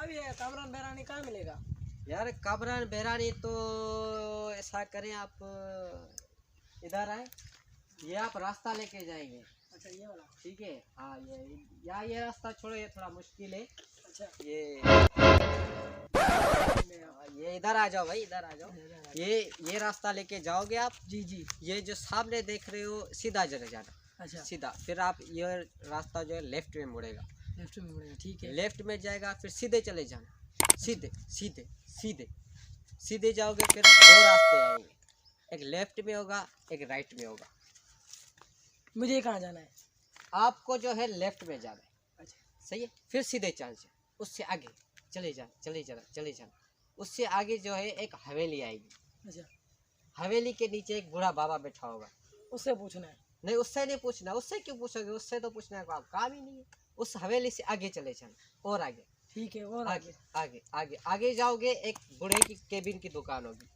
अब ये कामरान बहरानी कहाँ मिलेगा यार? कामरान बहरानी तो ऐसा करें, आप इधर आए, ये आप रास्ता लेके जाएंगे। अच्छा ये वाला, ठीक है। हाँ ये रास्ता छोड़ो, ये थोड़ा मुश्किल है। अच्छा ये इधर आ जाओ भाई, इधर आ जाओ। ये रास्ता लेके जाओगे आप। जी जी। ये जो सामने देख रहे हो, सीधा चले जाना। अच्छा सीधा, फिर आप ये रास्ता जो है लेफ्ट में मुड़ेगा। लेफ्ट में मुड़ेगा, ठीक है। लेफ्ट में जाएगा, फिर सीधे चले जाना। सीधे सीधे सीधे सीधे जाओगे, फिर दो रास्ते आएंगे, एक लेफ्ट में होगा, एक राइट में होगा। मुझे कहाँ जाना है? आपको जो है लेफ्ट में जाना है। अच्छा सही है। फिर सीधे चल जाए, उससे आगे चले जाना, चले जाना, चले जाना। उससे आगे जो है एक हवेली आएगी। अच्छा, हवेली के नीचे एक बूढ़ा बाबा बैठा होगा। उससे पूछना है? नहीं, उससे नहीं पूछना। उससे क्यों पूछोगे? उससे तो पूछना है, आप काम ही नहीं है। उस हवेली से आगे चले जाना, और आगे। ठीक है, और आगे आगे आगे आगे जाओगे, एक बूढ़े की केबिन की दुकान होगी।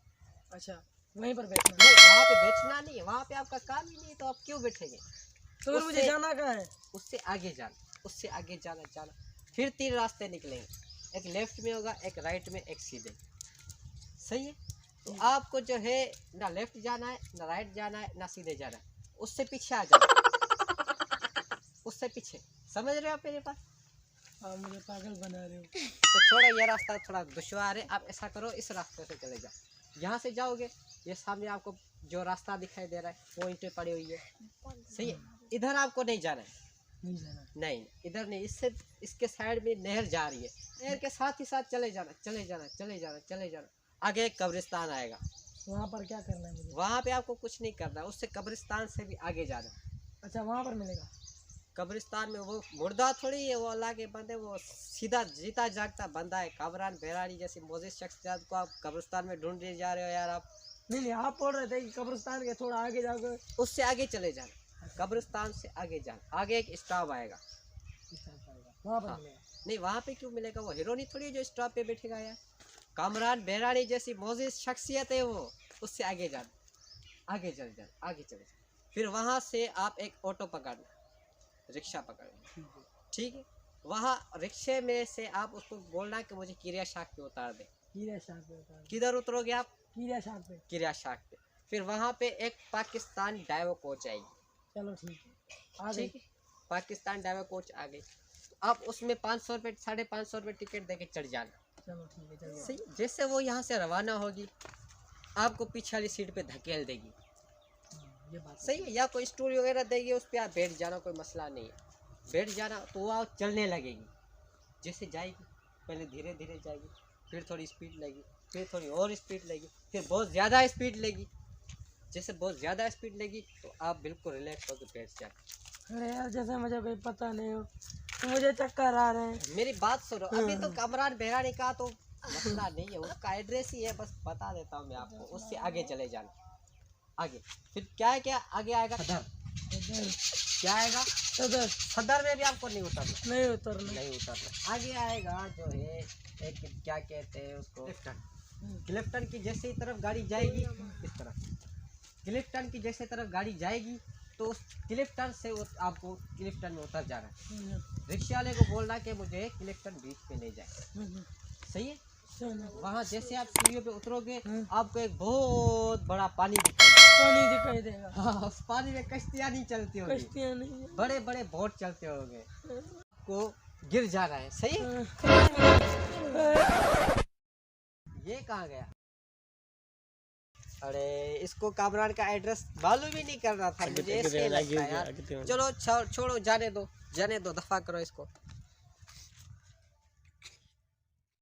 अच्छा, वहीं पर बैठना है? नहीं, वहाँ पे बेचना नहीं है, वहाँ पे आपका काम ही नहीं है, तो आप क्यों बैठेंगे? तो फिर मुझे जाना कहाँ है? उससे आगे जाना, उससे आगे जाना। फिर 3 रास्ते निकलेंगे, एक लेफ्ट में होगा, एक राइट में, एक सीधे। सही है। तो आपको जो है ना लेफ्ट जाना है, ना राइट जाना है, ना सीधे जाना है। उससे पीछे आ जाना, उससे पीछे। समझ रहे हो आप मेरे पास? आप मुझे पागल बना रहे हो। तो छोड़ो, ये रास्ता थोड़ा दुश्वार है। आप ऐसा करो, इस रास्ते से चले जाओ। यहाँ से जाओगे, ये सामने आपको जो रास्ता दिखाई दे रहा है, वो ईंटें पड़ी हुई है। सही है। इधर आपको नहीं जाना है। नहीं जाना? नहीं, इधर नहीं। इससे इसके साइड में नहर जा रही है, नहर के साथ ही साथ चले जाना, चले जाना, चले जाना, चले जाना। आगे एक कब्रिस्तान आएगा। वहाँ पर क्या करना है मुझे? वहाँ पे आपको कुछ नहीं करना, उससे कब्रिस्तान से भी आगे जाना। अच्छा, वहाँ पर मिलेगा? कब्रिस्तान में वो मुर्दा थोड़ी है, वो अल्लाह के बंदे, वो सीधा जीता जागता बंदा है। कामरान बहरानी जैसी मोजिज शख्सियत को आप कब्रिस्तान में ढूंढ जा रहे हो यार आप। नहीं, आप बोल रहे थे कि कब्रिस्तान के थोड़ा आगे जाओगे। उससे आगे चले जाना, कब्रिस्तान से आगे जाना। आगे एक स्टॉप आएगा, वहाँ पर हाँ। मिलेगा? नहीं, वहाँ पे क्यों मिलेगा? वो हीरोनी थोड़ी है जो स्टॉप पे बैठेगा यार। कामरान बहरानी जैसी मोजिज शख्सियत है वो। उससे आगे जाना, आगे चले जाना, आगे चले जाना। फिर वहाँ से आप एक ऑटो पकड़ना, रिक्शा पकड़ना। ठीक है। वहाँ रिक्शे में से आप उसको बोलना कि मुझे किरिया शाख पे उतार दे। कीरिया शाख पे उतार? किधर उतरोगे आप? कीरिया शाख पे। किरिया शाख पे। फिर वहाँ पे एक पाकिस्तान डाइवो कोच आएगी। चलो ठीक है, आ गई। ठीक है। पाकिस्तान डाइवो कोच आ गई, तो आप उसमें 500 रुपये, 550 रुपये टिकट दे के चढ़ जाना। चलो ठीक है, चलो। सही। जैसे वो यहाँ से रवाना होगी, आपको पीछे वाली सीट पे धकेल देगी। ये बात सही है। या कोई स्टूल वगैरह देगी, उस पर आप बैठ जाना, कोई मसला नहीं है। बैठ जाना तो वो चलने लगेगी। जैसे जाएगी, पहले धीरे धीरे जाएगी, फिर थोड़ी स्पीड लेगी, फिर थोड़ी और स्पीड लेगी, फिर बहुत ज़्यादा स्पीड लेगी। जैसे बहुत ज़्यादा स्पीड लेगी तो आप बिल्कुल रिलैक्स होकर बैठ जाए। अरे यार, जैसे मुझे कोई पता नहीं हो, तो मुझे चक्कर आ रहे हैं। मेरी बात सुनो, अभी तो कामरान बहरानी का तो मसला नहीं है, उसका एड्रेस ही है, बस बता देता हूँ मैं आपको। उससे आगे चले जाना। आगे फिर क्या है, क्या आगे आएगा? सदर। क्या आएगा? सदर। सदर में भी आपको नहीं उतरना। नहीं उतरना? नहीं उतरना। आगे आएगा जो है एक, क्या कहते हैं उसको, क्लिफ्टन। क्लिफ्टन की जैसे तरफ गाड़ी जाएगी, इस तरफ क्लिफ्टन की जैसे तरफ गाड़ी जाएगी, तो उस क्लिफ्टन से आपको क्लिफ्टन में उतर जाना है। रिक्शा वाले को बोलना कि मुझे क्लिफ्टन बीच पे ले जाए। सही है। वहाँ जैसे आप सीढ़ियों पे उतरोगे, आपको एक बहुत बड़ा पानी दिखाई देगा। हाँ, उस पानी में कश्तियाँ नहीं चलती होगी, कश्तियाँ नहीं, बड़े बड़े बोट चलते होंगे। को गिर जाना है। सही है। ये कहाँ गया? अरे, इसको कामरान का एड्रेस मालूम ही नहीं करना था मुझे, ऐसे लगता है यार। चलो छोड़ो, जाने दो, दफा करो इसको।